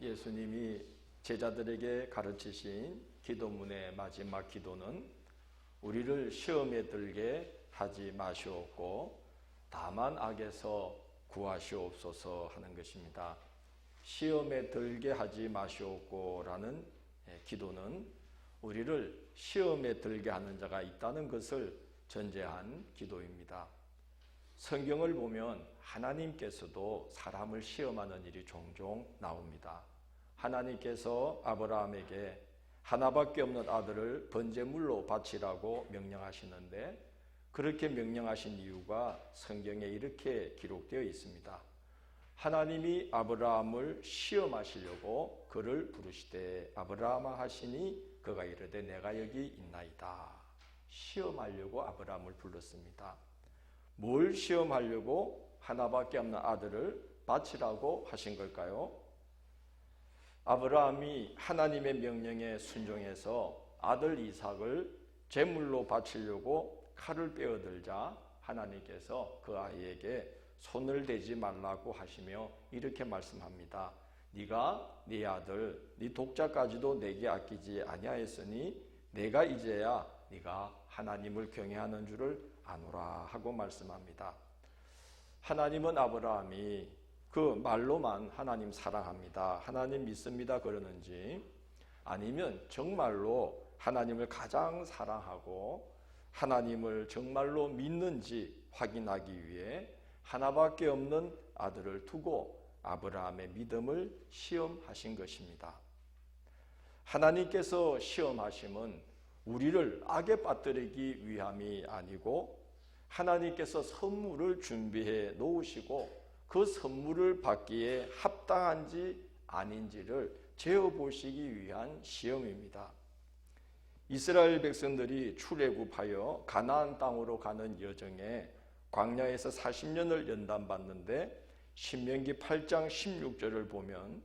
예수님이 제자들에게 가르치신 기도문의 마지막 기도는 우리를 시험에 들게 하지 마시옵고 다만 악에서 구하시옵소서 하는 것입니다. 시험에 들게 하지 마시옵고 라는 기도는 우리를 시험에 들게 하는 자가 있다는 것을 전제한 기도입니다. 성경을 보면 하나님께서도 사람을 시험하는 일이 종종 나옵니다. 하나님께서 아브라함에게 하나밖에 없는 아들을 번제물로 바치라고 명령하시는데 그렇게 명령하신 이유가 성경에 이렇게 기록되어 있습니다. 하나님이 아브라함을 시험하시려고 그를 부르시되 아브라함아 하시니 그가 이르되 내가 여기 있나이다. 시험하려고 아브라함을 불렀습니다. 뭘 시험하려고 하나밖에 없는 아들을 바치라고 하신 걸까요? 아브라함이 하나님의 명령에 순종해서 아들 이삭을 제물로 바치려고 칼을 빼어들자 하나님께서 그 아이에게 손을 대지 말라고 하시며 이렇게 말씀합니다. 네가 네 아들 네 독자까지도 내게 아끼지 아니하였으니 내가 이제야 네가 하나님을 경외하는 줄을 아노라 하고 말씀합니다. 하나님은 아브라함이 그 말로만 하나님 사랑합니다, 하나님 믿습니다 그러는지 아니면 정말로 하나님을 가장 사랑하고 하나님을 정말로 믿는지 확인하기 위해 하나밖에 없는 아들을 두고 아브라함의 믿음을 시험하신 것입니다. 하나님께서 시험하심은 우리를 악에 빠뜨리기 위함이 아니고 하나님께서 선물을 준비해 놓으시고 그 선물을 받기에 합당한지 아닌지를 재어보시기 위한 시험입니다. 이스라엘 백성들이 출애굽하여 가나안 땅으로 가는 여정에 광야에서 40년을 연단받는데 신명기 8장 16절을 보면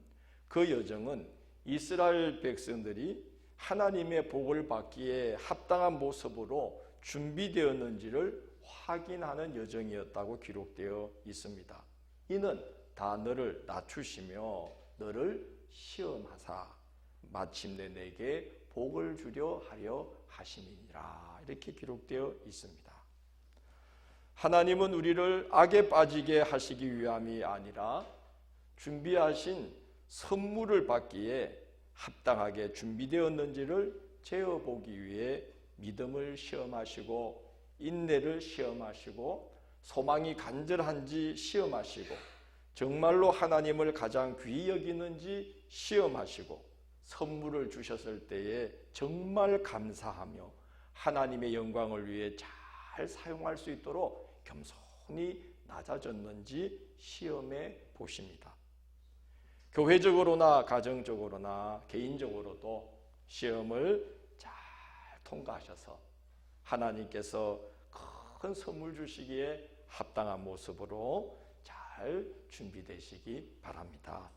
그 여정은 이스라엘 백성들이 하나님의 복을 받기에 합당한 모습으로 준비되었는지를 확인하는 여정이었다고 기록되어 있습니다. 이는 다 너를 낮추시며 너를 시험하사 마침내 내게 복을 주려 하려 하심이니라 이렇게 기록되어 있습니다. 하나님은 우리를 악에 빠지게 하시기 위함이 아니라 준비하신 선물을 받기에 합당하게 준비되었는지를 재어보기 위해 믿음을 시험하시고 인내를 시험하시고 소망이 간절한지 시험하시고 정말로 하나님을 가장 귀히 여기는지 시험하시고 선물을 주셨을 때에 정말 감사하며 하나님의 영광을 위해 잘 사용할 수 있도록 겸손히 낮아졌는지 시험해 보십니다. 교회적으로나 가정적으로나 개인적으로도 시험을 잘 통과하셔서 하나님께서 큰 선물 주시기에 합당한 모습으로 잘 준비되시기 바랍니다.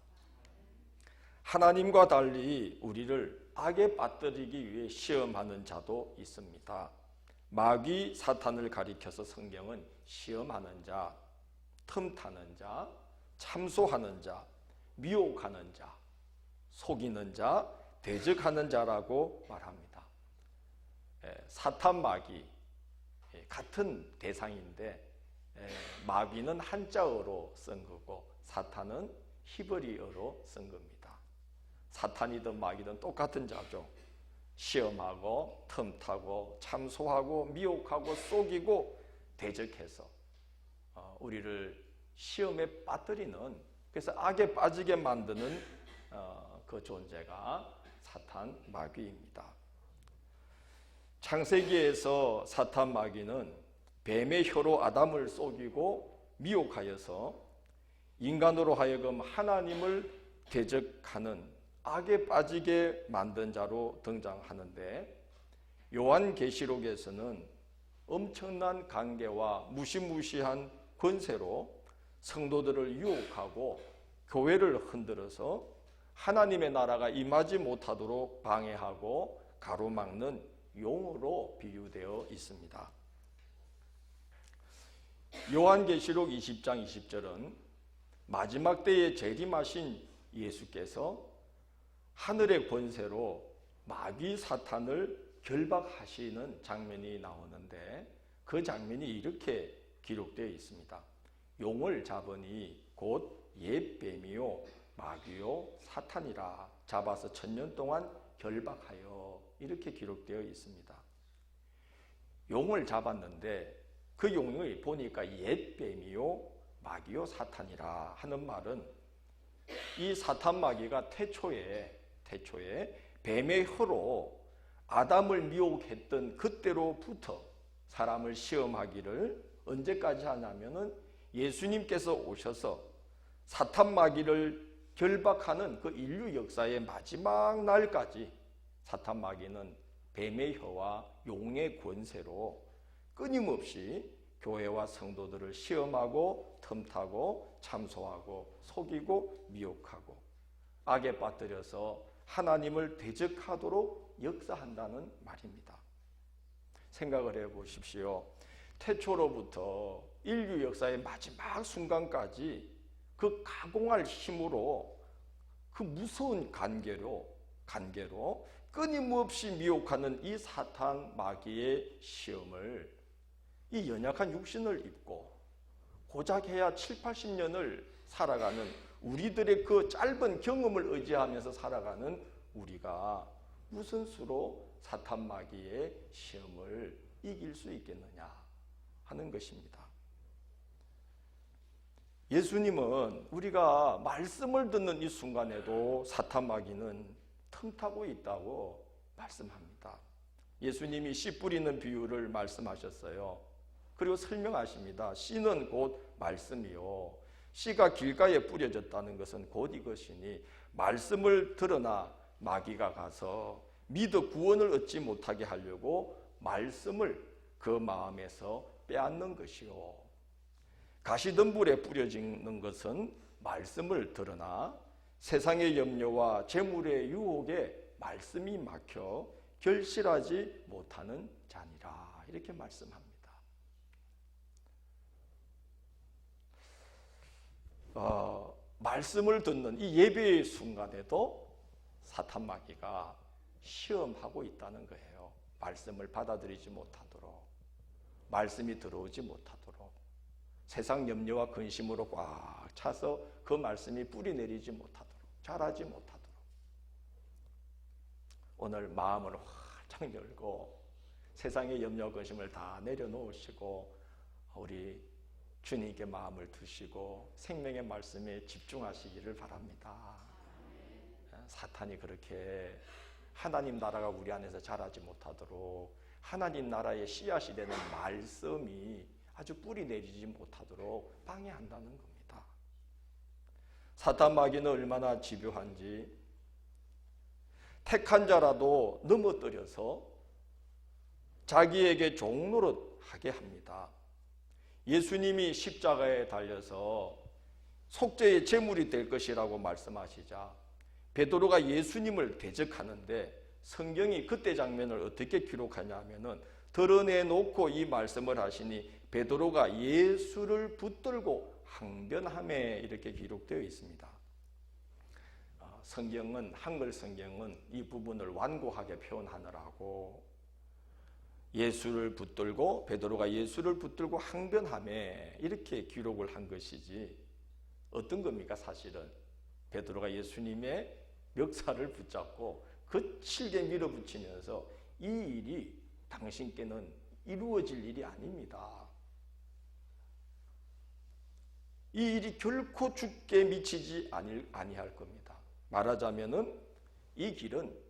하나님과 달리 우리를 악에 빠뜨리기 위해 시험하는 자도 있습니다. 마귀 사탄을 가리켜서 성경은 시험하는 자, 틈타는 자, 참소하는 자, 미혹하는 자, 속이는 자, 대적하는 자라고 말합니다. 사탄 마귀 같은 대상인데 마귀는 한자어로 쓴 거고 사탄은 히브리어로 쓴 겁니다. 사탄이든 마귀든 똑같은 자죠. 시험하고 틈타고 참소하고 미혹하고 속이고 대적해서 우리를 시험에 빠뜨리는, 그래서 악에 빠지게 만드는 그 존재가 사탄 마귀입니다. 창세기에서 사탄 마귀는 뱀의 혀로 아담을 속이고 미혹하여서 인간으로 하여금 하나님을 대적하는 악에 빠지게 만든 자로 등장하는데 요한계시록에서는 엄청난 관계와 무시무시한 권세로 성도들을 유혹하고 교회를 흔들어서 하나님의 나라가 임하지 못하도록 방해하고 가로막는 용으로 비유되어 있습니다. 요한계시록 20장 20절은 마지막 때에 재림하신 예수께서 하늘의 권세로 마귀 사탄을 결박하시는 장면이 나오는데 그 장면이 이렇게 기록되어 있습니다. 용을 잡으니 곧 옛뱀이요 마귀요 사탄이라 잡아서 1000년 동안 결박하여 이렇게 기록되어 있습니다. 용을 잡았는데 그 용을 보니까 옛뱀이요 마귀요 사탄이라 하는 말은 이 사탄 마귀가 태초에 뱀의 혀로 아담을 미혹했던 그때로부터 사람을 시험하기를 언제까지 하냐면은 예수님께서 오셔서 사탄 마귀를 결박하는 그 인류 역사의 마지막 날까지 사탄 마귀는 뱀의 혀와 용의 권세로 끊임없이 교회와 성도들을 시험하고 틈타고 참소하고 속이고 미혹하고 악에 빠뜨려서 하나님을 대적하도록 역사한다는 말입니다. 생각을 해보십시오. 태초로부터 인류 역사의 마지막 순간까지 그 가공할 힘으로 그 무서운 간계로 끊임없이 미혹하는 이 사탄 마귀의 시험을 이 연약한 육신을 입고 고작 해야 7, 80년을 살아가는 우리들의 그 짧은 경험을 의지하면서 살아가는 우리가 무슨 수로 사탄 마귀의 시험을 이길 수 있겠느냐 하는 것입니다. 예수님은 우리가 말씀을 듣는 이 순간에도 사탄 마귀는 틈타고 있다고 말씀합니다. 예수님이 씨 뿌리는 비유를 말씀하셨어요. 그리고 설명하십니다. 씨는 곧 말씀이요. 씨가 길가에 뿌려졌다는 것은 곧 이것이니 말씀을 들으나 마귀가 가서 믿어 구원을 얻지 못하게 하려고 말씀을 그 마음에서 빼앗는 것이요. 가시덤불에 뿌려지는 것은 말씀을 들으나 세상의 염려와 재물의 유혹에 말씀이 막혀 결실하지 못하는 자니라 이렇게 말씀합니다. 말씀을 듣는 이 예배의 순간에도 사탄 마귀가 시험하고 있다는 거예요. 말씀을 받아들이지 못하도록, 말씀이 들어오지 못하도록, 세상 염려와 근심으로 꽉 차서 그 말씀이 뿌리 내리지 못하도록, 자라지 못하도록. 오늘 마음을 활짝 열고 세상의 염려와 근심을 다 내려놓으시고 우리 주님께 마음을 두시고 생명의 말씀에 집중하시기를 바랍니다. 사탄이 그렇게 하나님 나라가 우리 안에서 자라지 못하도록 하나님 나라의 씨앗이 되는 말씀이 아주 뿌리 내리지 못하도록 방해한다는 겁니다. 사탄 마귀는 얼마나 집요한지 택한 자라도 넘어뜨려서 자기에게 종노릇하게 합니다. 예수님이 십자가에 달려서 속죄의 제물이 될 것이라고 말씀하시자 베드로가 예수님을 대적하는데 성경이 그때 장면을 어떻게 기록하냐면은 드러내놓고 이 말씀을 하시니 베드로가 예수를 붙들고 항변하매 이렇게 기록되어 있습니다. 성경은 한글 성경은 이 부분을 완고하게 표현하느라고 예수를 붙들고 베드로가 예수를 붙들고 항변하매 이렇게 기록을 한 것이지 어떤 겁니까? 사실은 베드로가 예수님의 멱살을 붙잡고 거칠게 밀어붙이면서 이 일이 당신께는 이루어질 일이 아닙니다. 이 일이 결코 죽게 미치지 아니할 겁니다. 말하자면은 이 길은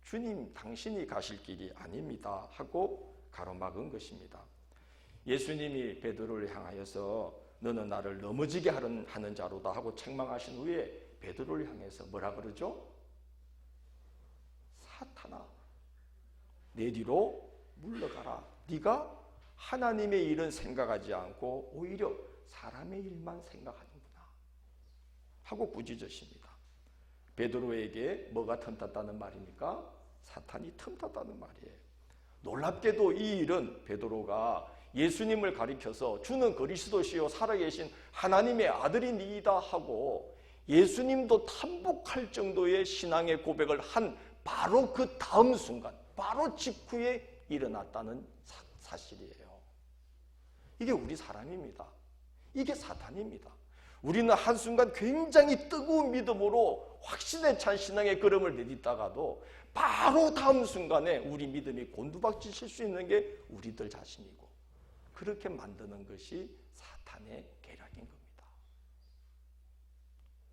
주님 당신이 가실 길이 아닙니다 하고 가로막은 것입니다. 예수님이 베드로를 향하여서 너는 나를 넘어지게 하는 자로다 하고 책망하신 후에 베드로를 향해서 뭐라 그러죠? 사탄아 내 뒤로 물러가라. 네가 하나님의 일은 생각하지 않고 오히려 사람의 일만 생각하는구나 하고 꾸짖으십니다. 베드로에게 뭐가 틈탔다는 말입니까? 사탄이 틈탔다는 말이에요. 놀랍게도 이 일은 베드로가 예수님을 가리켜서 주는 그리스도시요 살아계신 하나님의 아들이니이다 하고 예수님도 탐복할 정도의 신앙의 고백을 한 바로 그 다음 순간, 바로 직후에 일어났다는 사실이에요. 이게 우리 사람입니다. 이게 사탄입니다. 우리는 한순간 굉장히 뜨거운 믿음으로 확신에 찬 신앙의 걸음을 내딛다가도 바로 다음 순간에 우리 믿음이 곤두박질칠 수 있는 게 우리들 자신이고, 그렇게 만드는 것이 사탄의 계략인 겁니다.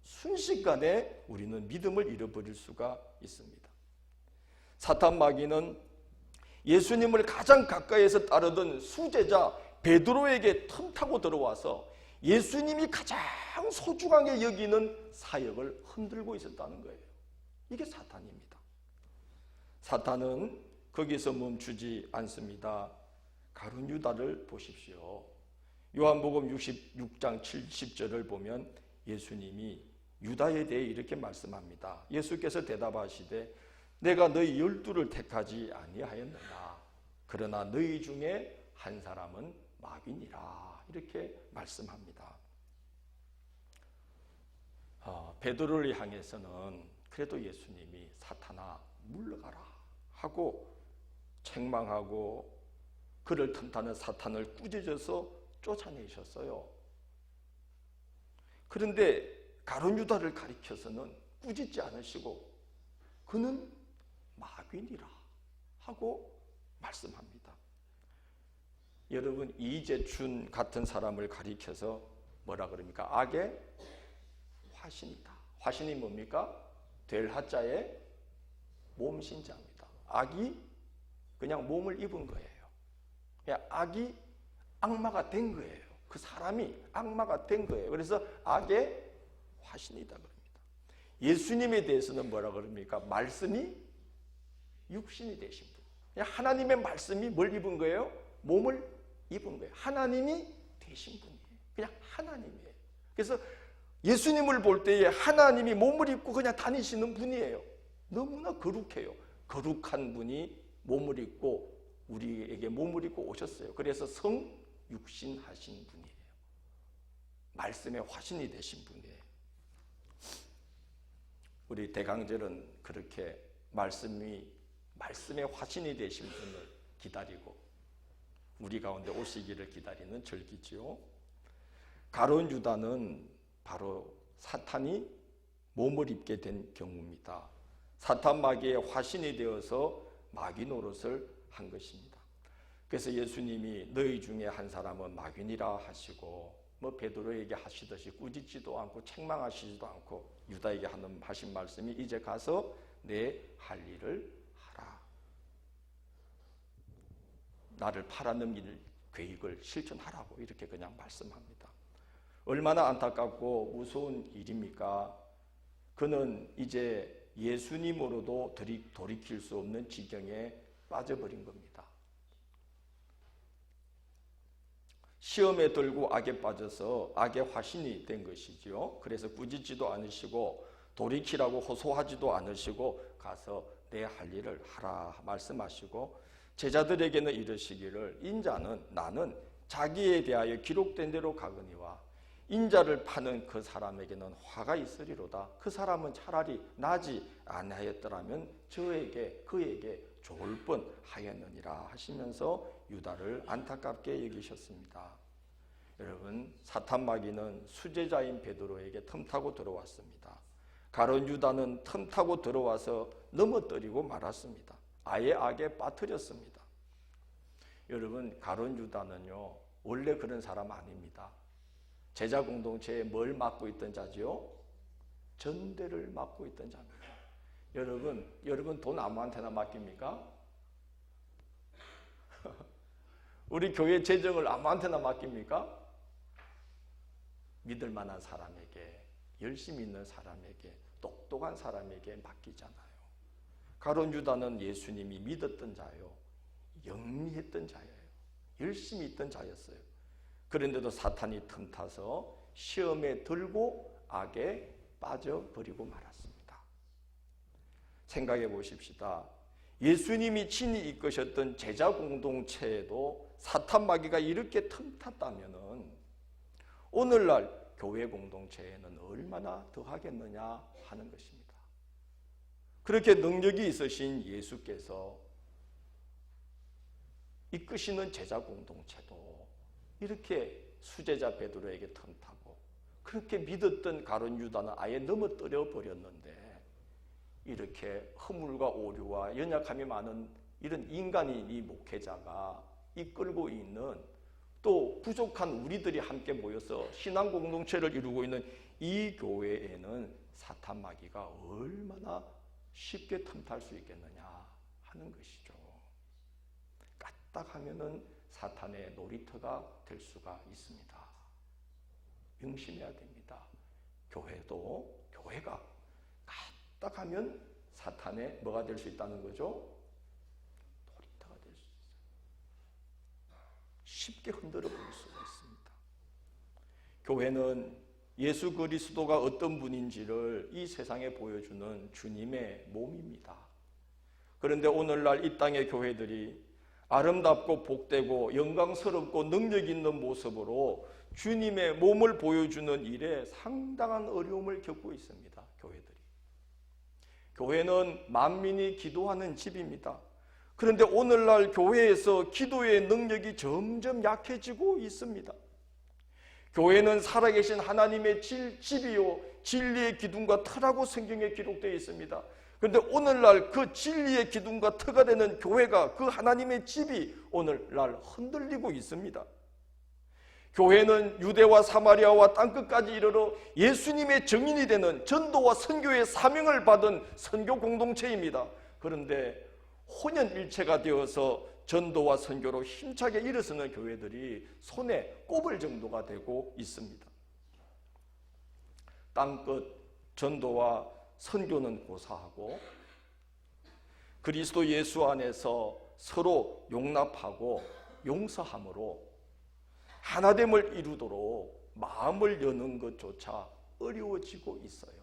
순식간에 우리는 믿음을 잃어버릴 수가 있습니다. 사탄 마귀는 예수님을 가장 가까이에서 따르던 수제자 베드로에게 틈타고 들어와서 예수님이 가장 소중하게 여기는 사역을 흔들고 있었다는 거예요. 이게 사탄입니다. 사탄은 거기서 멈추지 않습니다. 가룟 유다를 보십시오. 요한복음 66장 70절을 보면 예수님이 유다에 대해 이렇게 말씀합니다. 예수께서 대답하시되 내가 너희 12를 택하지 아니하였느냐. 그러나 너희 중에 한 사람은 마귀니라. 이렇게 말씀합니다. 베드로를 향해서는 그래도 예수님이 사탄아 물러가라 하고 책망하고 그를 틈타는 사탄을 꾸짖어서 쫓아내셨어요. 그런데 가룟 유다를 가리켜서는 꾸짖지 않으시고 그는 마귀니라 하고 말씀합니다. 여러분, 이재춘 같은 사람을 가리켜서 뭐라 그럽니까? 악의 화신이다. 화신이 뭡니까? 될 하자의 몸신자입니다. 악이 그냥 몸을 입은 거예요. 그냥 악이 악마가 된 거예요. 그 사람이 악마가 된 거예요. 그래서 악의 화신이다 그럽니다. 예수님에 대해서는 뭐라 그럽니까? 말씀이 육신이 되신 분. 그냥 하나님의 말씀이 뭘 입은 거예요? 몸을 입은 거예요. 하나님이 되신 분이에요. 그냥 하나님이에요. 그래서 예수님을 볼 때에 하나님이 몸을 입고 그냥 다니시는 분이에요. 너무나 거룩해요. 거룩한 분이 몸을 입고 우리에게 몸을 입고 오셨어요. 그래서 성육신하신 분이에요. 말씀의 화신이 되신 분이에요. 우리 대강절은 그렇게 말씀의 화신이 되신 분을 기다리고 우리 가운데 오시기를 기다리는 절기지요. 가룟 유다는 바로 사탄이 몸을 입게 된 경우입니다. 사탄 마귀의 화신이 되어서 마귀 노릇을 한 것입니다. 그래서 예수님이 너희 중에 한 사람은 마귀니라 하시고 베드로에게 하시듯이 꾸짖지도 않고 책망하시지도 않고 유다에게 하신 말씀이 이제 가서 내 할 일을 하라. 나를 팔아넘길 계획을 실천하라고 이렇게 그냥 말씀합니다. 얼마나 안타깝고 무서운 일입니까? 그는 이제 예수님으로도 돌이킬 수 없는 지경에 빠져버린 겁니다. 시험에 들고 악에 빠져서 악의 화신이 된 것이지요. 그래서 꾸짖지도 않으시고 돌이키라고 호소하지도 않으시고 가서 내 할 일을 하라 말씀하시고 제자들에게는 이르시기를 인자는 나는 자기에 대하여 기록된 대로 가거니와 인자를 파는 그 사람에게는 화가 있으리로다. 그 사람은 차라리 나지 아니하였더라면 그에게 좋을 뻔 하였느니라 하시면서 유다를 안타깝게 여기셨습니다. 여러분, 사탄 마귀는 수제자인 베드로에게 틈타고 들어왔습니다. 가룟 유다는 틈타고 들어와서 넘어뜨리고 말았습니다. 아예 악에 빠뜨렸습니다. 여러분, 가룟 유다는요 원래 그런 사람 아닙니다. 제자 공동체에 뭘 맡고 있던 자지요? 전대를 맡고 있던 자입니다. 여러분 돈 아무한테나 맡깁니까? 우리 교회 재정을 아무한테나 맡깁니까? 믿을 만한 사람에게, 열심히 있는 사람에게, 똑똑한 사람에게 맡기잖아요. 가룟 유다는 예수님이 믿었던 자예요. 영리했던 자예요. 열심히 있던 자였어요. 그런데도 사탄이 틈타서 시험에 들고 악에 빠져버리고 말았습니다. 생각해 보십시다. 예수님이 친히 이끄셨던 제자 공동체에도 사탄 마귀가 이렇게 틈탔다면은 오늘날 교회 공동체에는 얼마나 더하겠느냐 하는 것입니다. 그렇게 능력이 있으신 예수께서 이끄시는 제자 공동체도 이렇게 수제자 베드로에게 틈타고 그렇게 믿었던 가룟 유다는 아예 넘어뜨려 버렸는데, 이렇게 허물과 오류와 연약함이 많은 이런 인간인 이 목회자가 이끌고 있는, 또 부족한 우리들이 함께 모여서 신앙 공동체를 이루고 있는 이 교회에는 사탄 마귀가 얼마나 쉽게 틈탈 수 있겠느냐 하는 것이죠. 까딱하면은 사탄의 놀이터가 될 수가 있습니다. 명심해야 됩니다. 교회가 까딱하면 사탄의 뭐가 될 수 있다는 거죠? 놀이터가 될 수 있어요. 쉽게 흔들어 버릴 수가 있습니다. 교회는 예수 그리스도가 어떤 분인지를 이 세상에 보여주는 주님의 몸입니다. 그런데 오늘날 이 땅의 교회들이 아름답고 복되고 영광스럽고 능력 있는 모습으로 주님의 몸을 보여주는 일에 상당한 어려움을 겪고 있습니다. 교회들이. 교회는 만민이 기도하는 집입니다. 그런데 오늘날 교회에서 기도의 능력이 점점 약해지고 있습니다. 교회는 살아계신 하나님의 집이요 진리의 기둥과 터라고 성경에 기록되어 있습니다. 그런데 오늘날 그 진리의 기둥과 터가 되는 교회가, 그 하나님의 집이 오늘날 흔들리고 있습니다. 교회는 유대와 사마리아와 땅끝까지 이르러 예수님의 증인이 되는 전도와 선교의 사명을 받은 선교 공동체입니다. 그런데 혼연일체가 되어서 전도와 선교로 힘차게 일어서는 교회들이 손에 꼽을 정도가 되고 있습니다. 땅끝 전도와 선교는 고사하고 그리스도 예수 안에서 서로 용납하고 용서함으로 하나됨을 이루도록 마음을 여는 것조차 어려워지고 있어요.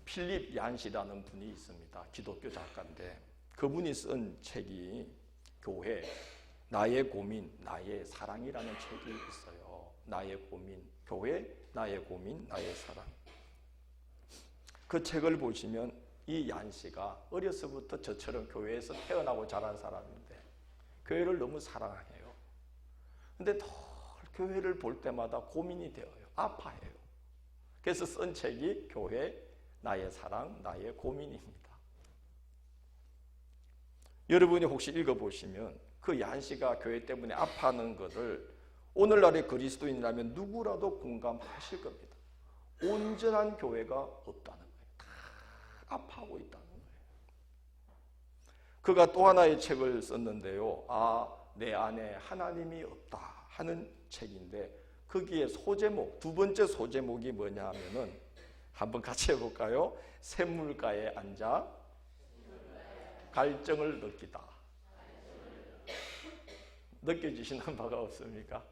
필립 얀시라는 분이 있습니다. 기독교 작가인데 그분이 쓴 책이 교회, 나의 고민, 나의 사랑이라는 책이 있어요. 나의 고민, 교회, 나의 고민, 나의 사랑. 그 책을 보시면 이 얀씨가 어려서부터 저처럼 교회에서 태어나고 자란 사람인데 교회를 너무 사랑해요. 근데 늘 교회를 볼 때마다 고민이 되어요. 아파해요. 그래서 쓴 책이 교회, 나의 사랑, 나의 고민입니다. 여러분이 혹시 읽어보시면 그 얀씨가 교회 때문에 아파하는 것을 오늘날의 그리스도인이라면 누구라도 공감하실 겁니다. 온전한 교회가 없다는 거예요. 다 아파하고 있다는 거예요. 그가 또 하나의 책을 썼는데요. 내 안에 하나님이 없다 하는 책인데 거기에 소제목, 두 번째 소제목이 뭐냐 하면은 한번 같이 해볼까요? 샘물가에 앉아 갈증을 느끼다. 느껴지시는 바가 없습니까?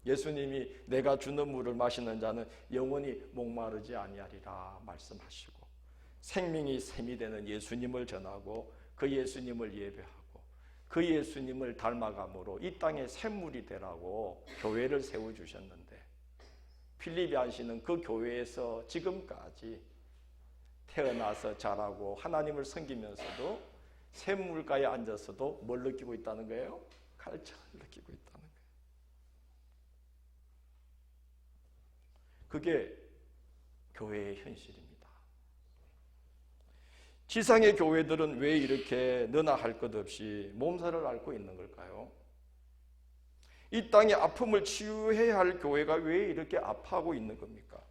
예수님이 내가 주는 물을 마시는 자는 영원히 목마르지 아니하리라 말씀하시고 생명이 샘이 되는 예수님을 전하고 그 예수님을 예배하고 그 예수님을 닮아감으로 이 땅에 샘물이 되라고 교회를 세워주셨는데 필립 얀씨는 그 교회에서 지금까지 태어나서 자라고 하나님을 섬기면서도 샘물가에 앉아서도 뭘 느끼고 있다는 거예요? 갈증을 느끼고 있다는 거예요. 그게 교회의 현실입니다. 지상의 교회들은 왜 이렇게 너나 할 것 없이 몸살을 앓고 있는 걸까요? 이 땅의 아픔을 치유해야 할 교회가 왜 이렇게 아파하고 있는 겁니까?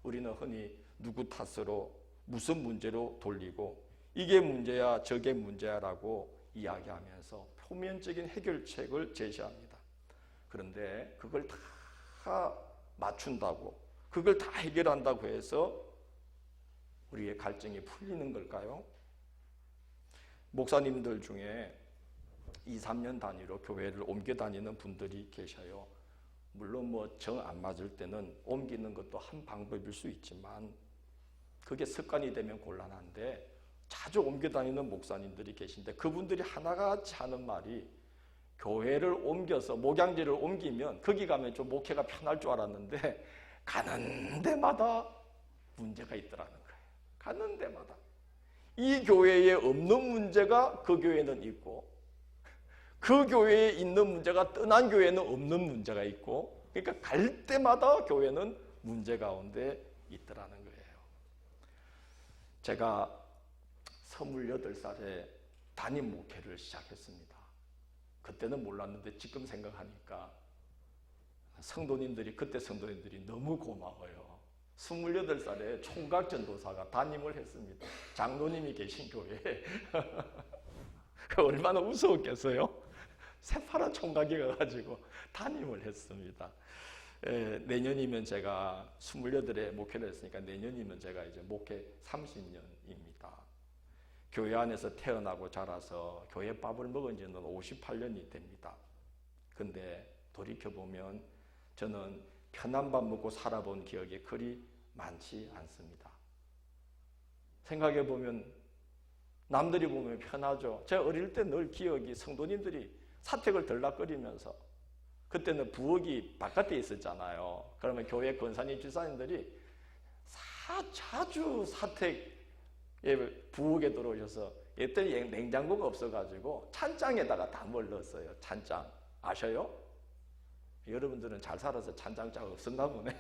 우리는 흔히 누구 탓으로 무슨 문제로 돌리고 이게 문제야 저게 문제야라고 이야기하면서 표면적인 해결책을 제시합니다. 그런데 그걸 다 맞춘다고 그걸 다 해결한다고 해서 우리의 갈증이 풀리는 걸까요? 목사님들 중에 2, 3년 단위로 교회를 옮겨 다니는 분들이 계셔요. 물론 정 안 맞을 때는 옮기는 것도 한 방법일 수 있지만 그게 습관이 되면 곤란한데 자주 옮겨 다니는 목사님들이 계신데 그분들이 하나같이 하는 말이 교회를 옮겨서 목양지를 옮기면 거기 가면 좀 목회가 편할 줄 알았는데 가는 데마다 문제가 있더라는 거예요. 가는 데마다. 이 교회에 없는 문제가 그 교회는 있고 그 교회에 있는 문제가 떠난 교회는 없는 문제가 있고 그러니까 갈 때마다 교회는 문제 가운데 있더라는 거예요. 제가 28살에 담임 목회를 시작했습니다. 그때는 몰랐는데 지금 생각하니까 그때 성도님들이 너무 고마워요. 28살에 총각전도사가 담임을 했습니다. 장로님이 계신 교회에. 얼마나 우스웠겠어요? 새파란 총각이 가가지고 담임을 했습니다. 내년이면 제가 28에 목회를 했으니까 내년이면 제가 이제 목회 30년입니다. 교회 안에서 태어나고 자라서 교회 밥을 먹은 지는 58년이 됩니다. 근데 돌이켜보면 저는 편한 밥 먹고 살아본 기억이 그리 많지 않습니다. 생각해보면 남들이 보면 편하죠. 제가 어릴 때 늘 기억이 성도님들이 사택을 들락거리면서 그때는 부엌이 바깥에 있었잖아요. 그러면 교회 권사님, 집사님들이 자주 사택에 부엌에 들어오셔서 그때 냉장고가 없어가지고 찬장에다가 담을 넣었어요. 찬장. 아셔요? 여러분들은 잘 살아서 찬장자가 없었나 보네.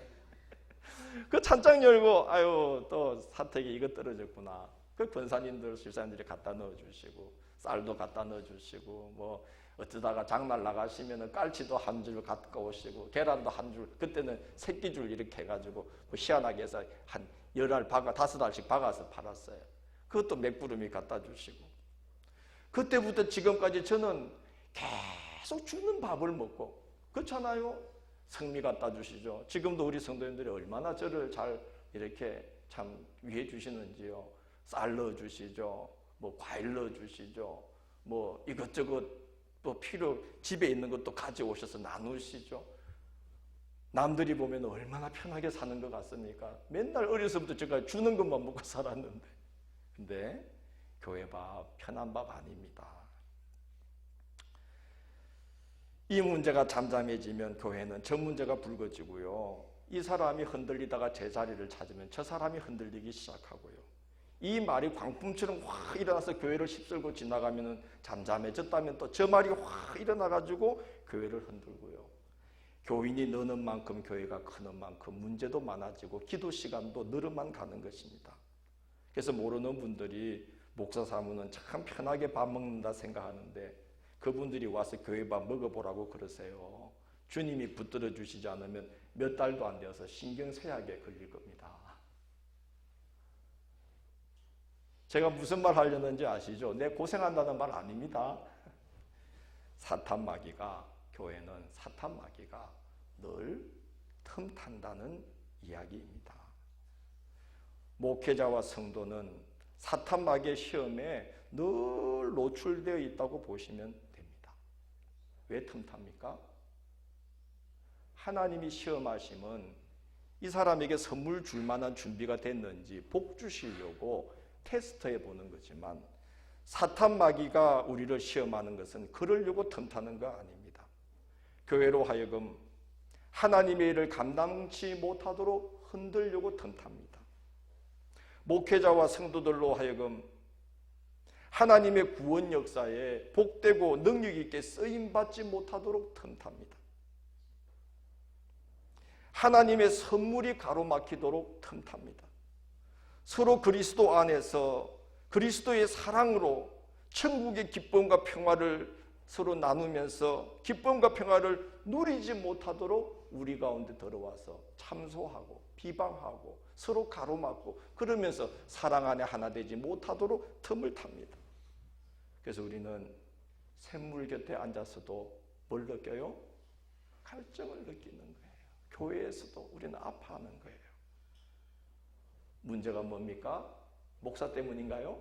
그 찬장 열고 아유 또 사택에 이거 떨어졌구나. 그 권사님들, 집사님들이 갖다 넣어주시고 쌀도 갖다 넣어주시고 뭐 어쩌다가 장날 나가시면 깔치도 한 줄 갖고 오시고 계란도 한 줄, 그때는 새끼줄 이렇게 해가지고 뭐 희한하게 해서 한 10알 5알씩 박아서 팔았어요. 그것도 맥부름이 갖다 주시고 그때부터 지금까지 저는 계속 주는 밥을 먹고 그렇잖아요. 성미 갖다 주시죠. 지금도 우리 성도님들이 얼마나 저를 잘 이렇게 참 위해 주시는지요. 쌀 넣어 주시죠. 뭐 과일 넣어 주시죠. 뭐 이것저것 또 집에 있는 것도 가져오셔서 나누시죠. 남들이 보면 얼마나 편하게 사는 것 같습니까? 맨날 어려서부터 제가 주는 것만 먹고 살았는데. 근데 교회 밥, 편한 밥 아닙니다. 이 문제가 잠잠해지면 교회는 저 문제가 불거지고요. 이 사람이 흔들리다가 제자리를 찾으면 저 사람이 흔들리기 시작하고요. 이 말이 광풍처럼 확 일어나서 교회를 휩쓸고 지나가면 잠잠해졌다면 또 저 말이 확 일어나가지고 교회를 흔들고요. 교인이 느는 만큼 교회가 크는 만큼 문제도 많아지고 기도 시간도 늘어만 가는 것입니다. 그래서 모르는 분들이 목사 사무는 참 편하게 밥 먹는다 생각하는데 그분들이 와서 교회 밥 먹어보라고 그러세요. 주님이 붙들어 주시지 않으면 몇 달도 안 되어서 신경쇠약에 걸릴 겁니다. 제가 무슨 말 하려는지 아시죠? 내 고생한다는 말 아닙니다. 교회는 사탄 마귀가 늘 틈탄다는 이야기입니다. 목회자와 성도는 사탄 마귀의 시험에 늘 노출되어 있다고 보시면 됩니다. 왜 틈탑니까? 하나님이 시험하심은 이 사람에게 선물 줄 만한 준비가 됐는지 복 주시려고 테스트해 보는 거지만 사탄 마귀가 우리를 시험하는 것은 그러려고 틈타는 거 아닙니다. 교회로 하여금 하나님의 일을 감당치 못하도록 흔들려고 틈탑니다. 목회자와 성도들로 하여금 하나님의 구원 역사에 복되고 능력 있게 쓰임받지 못하도록 틈탑니다. 하나님의 선물이 가로막히도록 틈탑니다. 서로 그리스도 안에서 그리스도의 사랑으로 천국의 기쁨과 평화를 서로 나누면서 기쁨과 평화를 누리지 못하도록 우리 가운데 들어와서 참소하고 비방하고 서로 가로막고 그러면서 사랑 안에 하나 되지 못하도록 틈을 탑니다. 그래서 우리는 샘물 곁에 앉아서도 뭘 느껴요? 갈증을 느끼는 거예요. 교회에서도 우리는 아파하는 거예요. 문제가 뭡니까? 목사 때문인가요?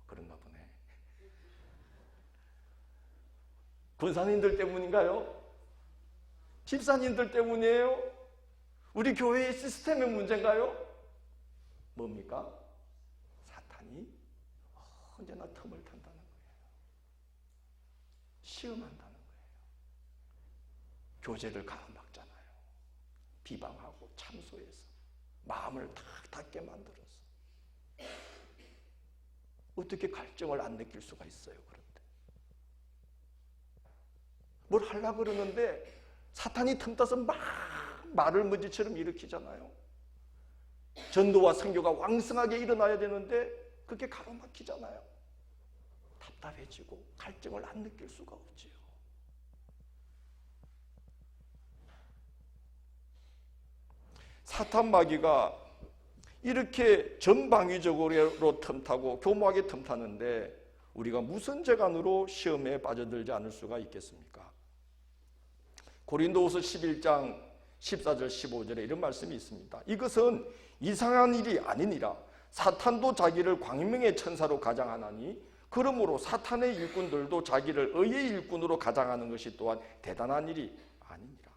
그런가 보네. 권사님들 때문인가요? 집사님들 때문이에요? 우리 교회의 시스템의 문제인가요? 뭡니까? 사탄이 언제나 틈을 탄다는 거예요. 시험한다는 거예요. 교제를 가로막잖아요. 비방하고 참소해서 마음을 탁 닫게 만들어서 어떻게 갈증을 안 느낄 수가 있어요? 그런데 뭘 하려고 그러는데 사탄이 틈타서 막 말을 무지처럼 일으키잖아요. 전도와 선교가 왕성하게 일어나야 되는데 그게 가로막히잖아요. 답답해지고 갈증을 안 느낄 수가 없지요. 사탄 마귀가 이렇게 전방위적으로 틈타고 교묘하게 틈타는데 우리가 무슨 재간으로 시험에 빠져들지 않을 수가 있겠습니까? 고린도후서 11장 14절 15절에 이런 말씀이 있습니다. 이것은 이상한 일이 아니니라. 사탄도 자기를 광명의 천사로 가장하나니 그러므로 사탄의 일꾼들도 자기를 의의 일꾼으로 가장하는 것이 또한 대단한 일이 아니니라.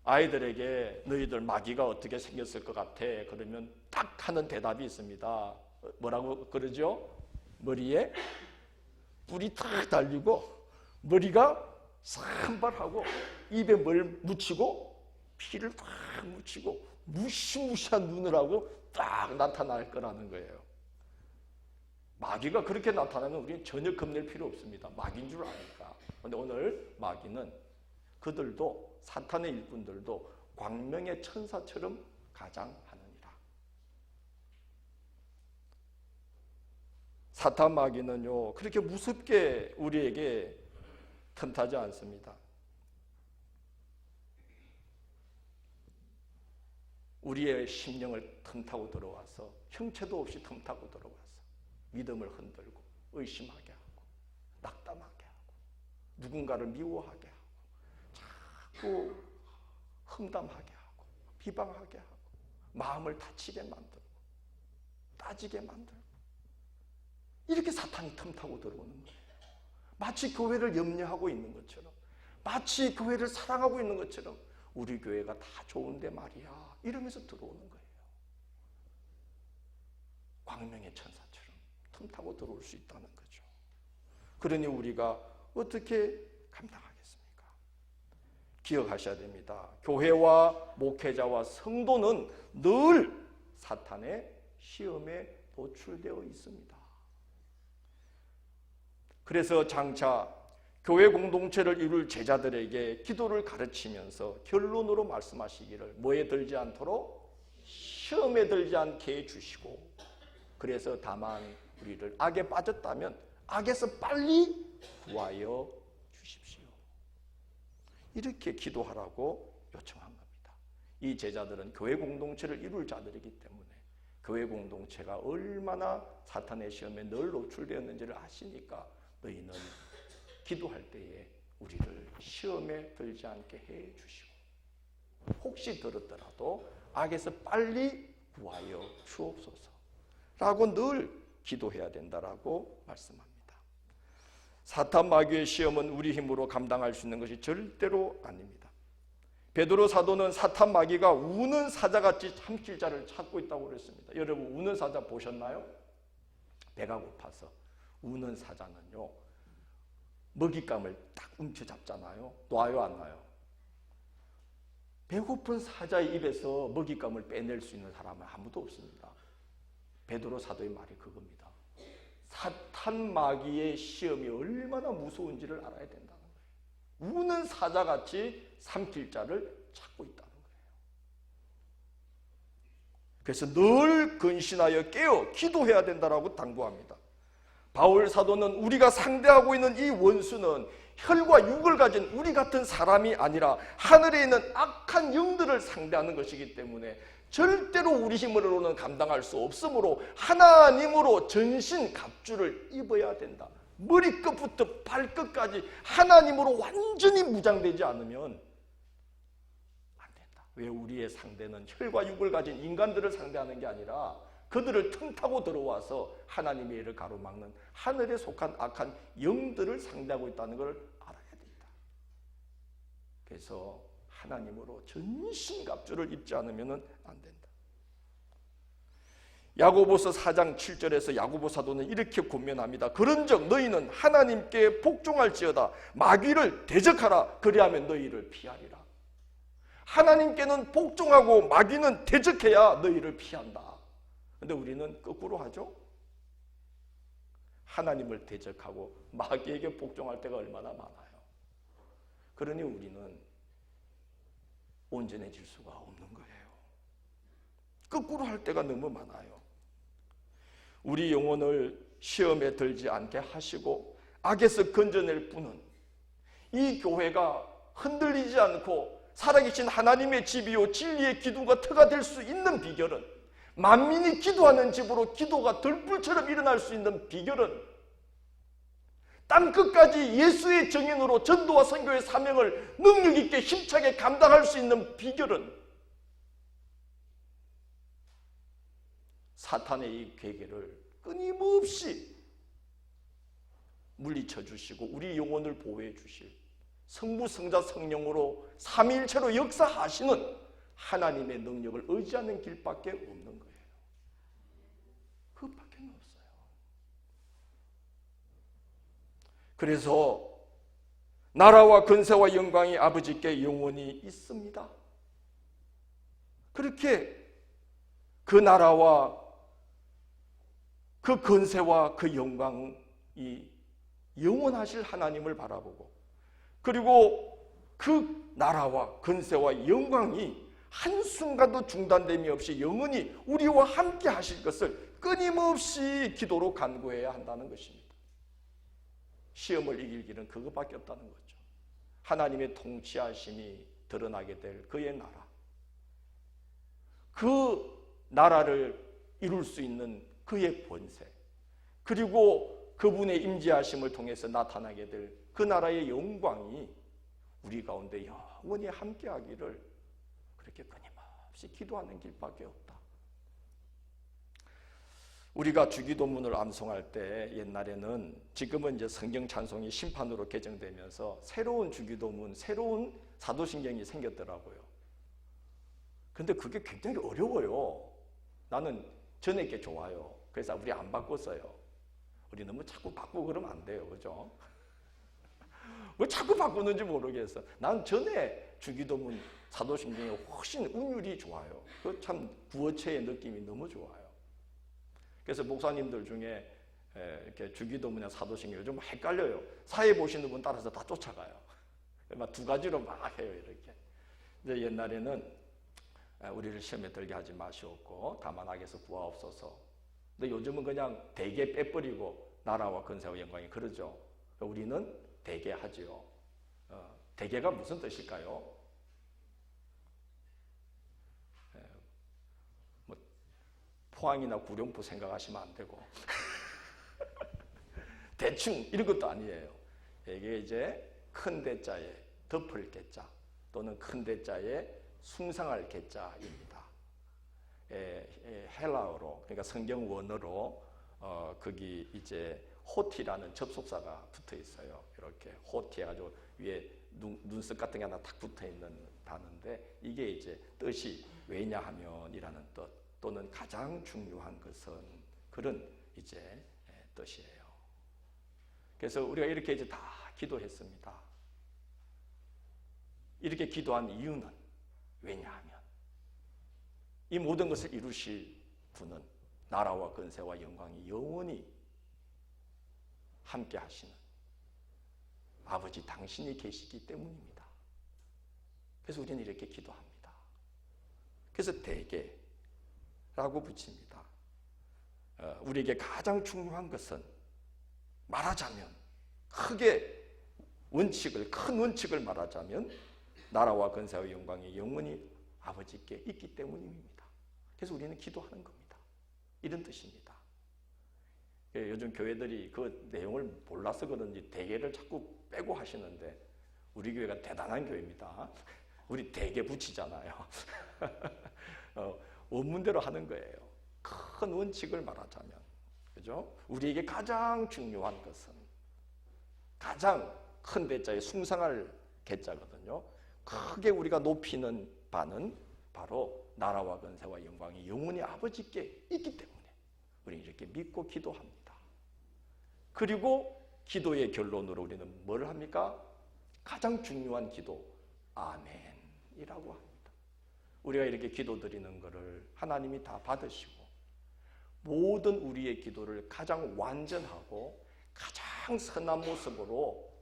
아이들에게 너희들 마귀가 어떻게 생겼을 것 같아? 그러면 딱 하는 대답이 있습니다. 뭐라고 그러죠? 머리에 뿔이 탁 달리고 머리가 산발하고 입에 뭘 묻히고 피를 탁 묻히고 무시무시한 눈을 하고 딱 나타날 거라는 거예요. 마귀가 그렇게 나타나면 우리는 전혀 겁낼 필요 없습니다. 마귀인 줄 아니까. 그런데 오늘 마귀는 그들도 사탄의 일꾼들도 광명의 천사처럼 가장하느니라. 사탄 마귀는요 그렇게 무섭게 우리에게 틈타지 않습니다. 우리의 심령을 틈타고 들어와서 형체도 없이 틈타고 들어와서 믿음을 흔들고 의심하게 하고 낙담하게 하고 누군가를 미워하게 하고 자꾸 험담하게 하고 비방하게 하고 마음을 다치게 만들고 따지게 만들고 이렇게 사탄이 틈타고 들어오는 거예요. 마치 교회를 염려하고 있는 것처럼 마치 교회를 사랑하고 있는 것처럼 우리 교회가 다 좋은데 말이야 이러면서 들어오는 거예요. 광명의 천사처럼 틈타고 들어올 수 있다는 거죠. 그러니 우리가 어떻게 감당하겠습니까? 기억하셔야 됩니다. 교회와 목회자와 성도는 늘 사탄의 시험에 노출되어 있습니다. 그래서 장차 교회 공동체를 이룰 제자들에게 기도를 가르치면서 결론으로 말씀하시기를 뭐에 들지 않도록 시험에 들지 않게 해주시고 그래서 다만 우리를 악에 빠졌다면 악에서 빨리 구하여 주십시오. 이렇게 기도하라고 요청한 겁니다. 이 제자들은 교회 공동체를 이룰 자들이기 때문에 교회 공동체가 얼마나 사탄의 시험에 늘 노출되었는지를 아시니까 너희는 기도할 때에 우리를 시험에 들지 않게 해 주시고 혹시 들었더라도 악에서 빨리 구하여 주옵소서 라고 늘 기도해야 된다라고 말씀합니다. 사탄 마귀의 시험은 우리 힘으로 감당할 수 있는 것이 절대로 아닙니다. 베드로 사도는 사탄 마귀가 우는 사자같이 참길 자를 찾고 있다고 그랬습니다. 여러분 우는 사자 보셨나요? 배가 고파서 우는 사자는요 먹잇감을 딱 움켜잡잖아요. 놔요 안 놔요? 배고픈 사자의 입에서 먹잇감을 빼낼 수 있는 사람은 아무도 없습니다. 베드로 사도의 말이 그겁니다. 사탄 마귀의 시험이 얼마나 무서운지를 알아야 된다는 거예요. 우는 사자같이 삼킬 자를 찾고 있다는 거예요. 그래서 늘 근신하여 깨어 기도해야 된다라고 당부합니다. 바울 사도는 우리가 상대하고 있는 이 원수는 혈과 육을 가진 우리 같은 사람이 아니라 하늘에 있는 악한 영들을 상대하는 것이기 때문에 절대로 우리 힘으로는 감당할 수 없으므로 하나님으로 전신 갑주를 입어야 된다. 머리끝부터 발끝까지 하나님으로 완전히 무장되지 않으면 안 된다. 왜 우리의 상대는 혈과 육을 가진 인간들을 상대하는 게 아니라 그들을 틈타고 들어와서 하나님의 일을 가로막는 하늘에 속한 악한 영들을 상대하고 있다는 걸 알아야 된다. 그래서 하나님으로 전신갑주를 입지 않으면 안 된다. 야고보서 4장 7절에서 야고보 사도는 이렇게 권면합니다. 그런즉 너희는 하나님께 복종할지어다. 마귀를 대적하라. 그리하면 너희를 피하리라. 하나님께는 복종하고 마귀는 대적해야 너희를 피한다. 근데 우리는 거꾸로 하죠. 하나님을 대적하고 마귀에게 복종할 때가 얼마나 많아요. 그러니 우리는 온전해질 수가 없는 거예요. 거꾸로 할 때가 너무 많아요. 우리 영혼을 시험에 들지 않게 하시고 악에서 건져낼 분은 이 교회가 흔들리지 않고 살아계신 하나님의 집이요 진리의 기둥과 터가 될 수 있는 비결은, 만민이 기도하는 집으로 기도가 들불처럼 일어날 수 있는 비결은, 땅끝까지 예수의 정인으로 전도와 선교의 사명을 능력 있게 힘차게 감당할 수 있는 비결은 사탄의 이 괴계를 끊임없이 물리쳐 주시고 우리 영혼을 보호해 주실 성부, 성자, 성령으로 삼위일체로 역사하시는 하나님의 능력을 의지하는 길밖에 없는 거예요. 그것밖에 없어요. 그래서 나라와 권세와 영광이 아버지께 영원히 있습니다. 그렇게 그 나라와 그 권세와 그 영광이 영원하실 하나님을 바라보고, 그리고 그 나라와 권세와 영광이 한순간도 중단됨이 없이 영원히 우리와 함께 하실 것을 끊임없이 기도로 간구해야 한다는 것입니다. 시험을 이길 길은 그것밖에 없다는 거죠. 하나님의 통치하심이 드러나게 될 그의 나라, 그 나라를 이룰 수 있는 그의 권세, 그리고 그분의 임재하심을 통해서 나타나게 될 그 나라의 영광이 우리 가운데 영원히 함께하기를 그렇게 끊임없이 기도하는 길밖에 없다. 우리가 주기도문을 암송할 때 옛날에는, 지금은 이제 성경 찬송이 심판으로 개정되면서 새로운 주기도문, 새로운 사도신경이 생겼더라고요. 근데 그게 굉장히 어려워요. 나는 전에 게 좋아요. 그래서 우리 안 바꿨어요. 우리 너무 자꾸 바꾸고 그러면 안 돼요. 그죠? 왜 자꾸 바꾸는지 모르겠어. 난 전에 주기도문 사도신경이 훨씬 운율이 좋아요. 그 참 구어체의 느낌이 너무 좋아요. 그래서 목사님들 중에 이렇게 주기도문이나 사도신경 요즘 헷갈려요. 사회 보시는 분 따라서 다 쫓아가요. 막 두 가지로 막 해요. 이렇게. 근데 옛날에는 우리를 시험에 들게 하지 마시옵고 다만 악에서 구하옵소서. 근데 요즘은 그냥 대개 빼버리고 나라와 권세와 영광이 그러죠. 우리는 대개 하지요. 대개가 무슨 뜻일까요? 뭐 포항이나 구룡포 생각하시면 안 되고 대충 이런 것도 아니에요. 이게 이제 큰 대자에 덮을 개자 또는 큰 대자에 숭상할 개자입니다. 헬라어로, 그러니까 성경 원어로 거기 이제 호티라는 접속사가 붙어 있어요. 이렇게 호티 해가지고 위에 눈썹 같은 게 하나 탁 붙어 있는 단어인데, 이게 이제 뜻이 왜냐하면이라는 뜻 또는 가장 중요한 것은, 그런 이제 뜻이에요. 그래서 우리가 이렇게 이제 다 기도했습니다. 이렇게 기도한 이유는 왜냐하면 이 모든 것을 이루실 분은 나라와 권세와 영광이 영원히 함께 하시는 아버지 당신이 계시기 때문입니다. 그래서 우리는 이렇게 기도합니다. 그래서 대개라고 붙입니다. 우리에게 가장 중요한 것은, 말하자면 크게 원칙을, 큰 원칙을 말하자면 나라와 권세와 영광이 영원히 아버지께 있기 때문입니다. 그래서 우리는 기도하는 겁니다. 이런 뜻입니다. 요즘 교회들이 그 내용을 몰라서 그런지 대개를 자꾸 빼고 하시는데, 우리 교회가 대단한 교회입니다. 우리 대개 붙이잖아요. 원문대로 하는 거예요. 큰 원칙을 말하자면, 그죠? 우리에게 가장 중요한 것은, 가장 큰 대자에 숭상할 개자거든요. 크게 우리가 높이는 바는 바로 나라와 권세와 영광이 영원히 아버지께 있기 때문에, 우리는 이렇게 믿고 기도합니다. 그리고 기도의 결론으로 우리는 뭘 합니까? 가장 중요한 기도, 아멘이라고 합니다. 우리가 이렇게 기도드리는 것을 하나님이 다 받으시고 모든 우리의 기도를 가장 완전하고 가장 선한 모습으로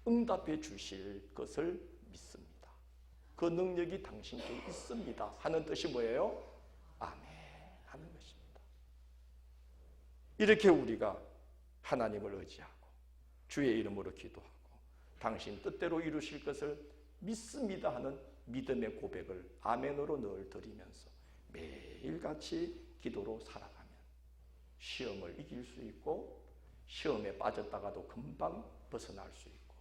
응답해 주실 것을 믿습니다. 그 능력이 당신께 있습니다 하는 뜻이 뭐예요? 아멘 하는 것입니다. 이렇게 우리가 하나님을 의지하고 주의 이름으로 기도하고 당신 뜻대로 이루실 것을 믿습니다 하는 믿음의 고백을 아멘으로 늘 드리면서 매일같이 기도로 살아가면 시험을 이길 수 있고 시험에 빠졌다가도 금방 벗어날 수 있고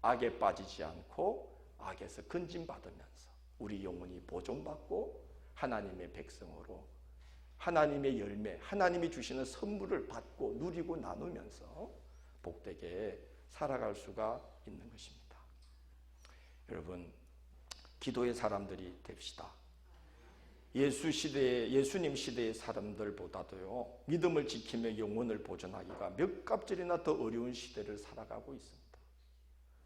악에 빠지지 않고 악에서 건진받으면서 우리 영혼이 보존받고 하나님의 백성으로 하나님의 열매, 하나님이 주시는 선물을 받고 누리고 나누면서 복되게 살아갈 수가 있는 것입니다. 여러분, 기도의 사람들이 됩시다. 예수님 시대의 사람들보다도요, 믿음을 지키며 영혼을 보존하기가 몇 갑절이나 더 어려운 시대를 살아가고 있습니다.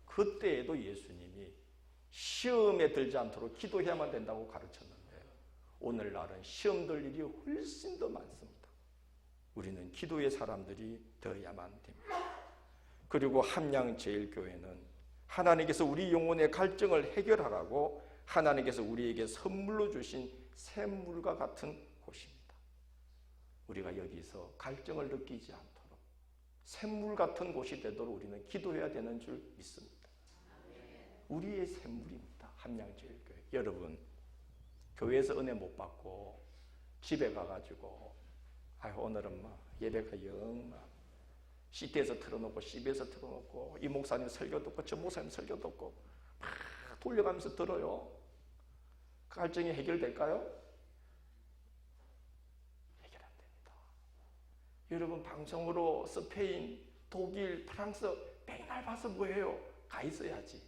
그때에도 예수님이 시험에 들지 않도록 기도해야만 된다고 가르쳤는데 오늘날은 시험 들 일이 훨씬 더 많습니다. 우리는 기도의 사람들이 되어야만 됩니다. 그리고 함양제일교회는 하나님께서 우리 영혼의 갈증을 해결하라고 하나님께서 우리에게 선물로 주신 샘물과 같은 곳입니다. 우리가 여기서 갈증을 느끼지 않도록 샘물 같은 곳이 되도록 우리는 기도해야 되는 줄 믿습니다. 우리의 샘물입니다. 함양제일교회. 여러분, 교회에서 은혜 못 받고 집에 가가지고 오늘은 예배가 영 CT에서 틀어놓고 CB에서 틀어놓고 이 목사님 설교 듣고 저 목사님 설교 듣고 막 돌려가면서 들어요. 갈증이 해결될까요? 해결 안 됩니다. 여러분, 방송으로 스페인, 독일, 프랑스 맨날 봐서 뭐해요? 가 있어야지.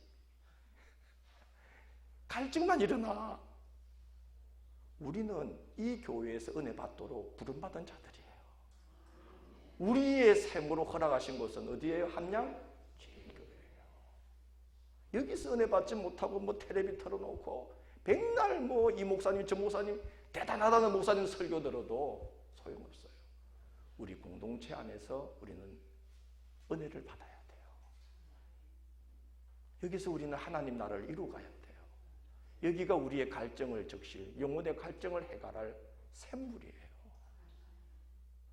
갈증만 일어나. 우리는 이 교회에서 은혜 받도록 부름받은 자들이에요. 우리의 샘으로 허락하신 곳은 어디예요? 함양제일교회예요. 여기서 은혜 받지 못하고 텔레비 틀어놓고 맨날 이 목사님 저 목사님 대단하다는 목사님 설교 들어도 소용없어요. 우리 공동체 안에서 우리는 은혜를 받아야 돼요. 여기서 우리는 하나님 나라를 이루어가야 돼요. 여기가 우리의 갈증을 적실, 영혼의 갈증을 해결할 샘물이에요.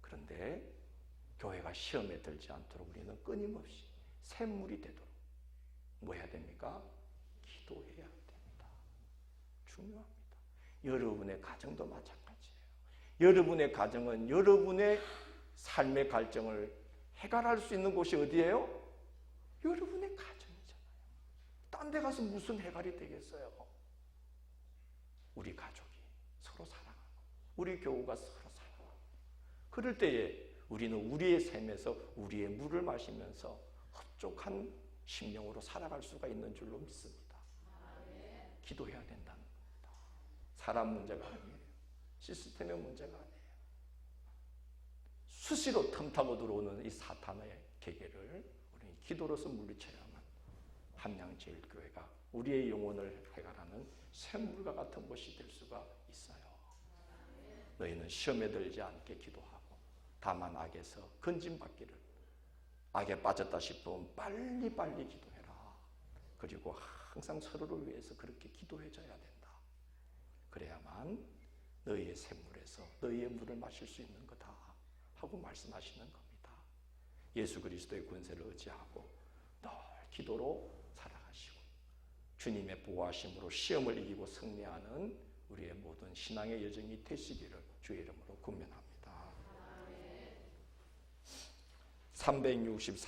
그런데 교회가 시험에 들지 않도록 우리는 끊임없이 샘물이 되도록 뭐 해야 됩니까? 기도해야 됩니다. 중요합니다. 여러분의 가정도 마찬가지예요. 여러분의 가정은 여러분의 삶의 갈증을 해결할 수 있는 곳이 어디예요? 여러분의 가정이잖아요. 딴 데 가서 무슨 해결이 되겠어요? 우리 가족이 서로 사랑하고 우리 교우가 서로 사랑하고 그럴 때에 우리는 우리의 샘에서 우리의 물을 마시면서 흡족한 심령으로 살아갈 수가 있는 줄로 믿습니다. 기도해야 된다는 겁니다. 사람 문제가 아니에요. 시스템의 문제가 아니에요. 수시로 틈타고 들어오는 이 사탄의 계계를 우리는 기도로서 물리쳐야만 함양제일교회가 우리의 영혼을 해결하는 샘물과 같은 곳이 될 수가 있어요. 너희는 시험에 들지 않게 기도하고 다만 악에서 건진받기를. 악에 빠졌다 싶으면 빨리빨리 기도해라. 그리고 항상 서로를 위해서 그렇게 기도해줘야 된다. 그래야만 너희의 샘물에서 너희의 물을 마실 수 있는 거다 하고 말씀하시는 겁니다. 예수 그리스도의 권세를 의지하고 늘 기도로 살아가시고 주님의 보호하심으로 시험을 이기고 승리하는 우리의 모든 신앙의 여정이 되시기를 주의 이름으로 권면합니다. 364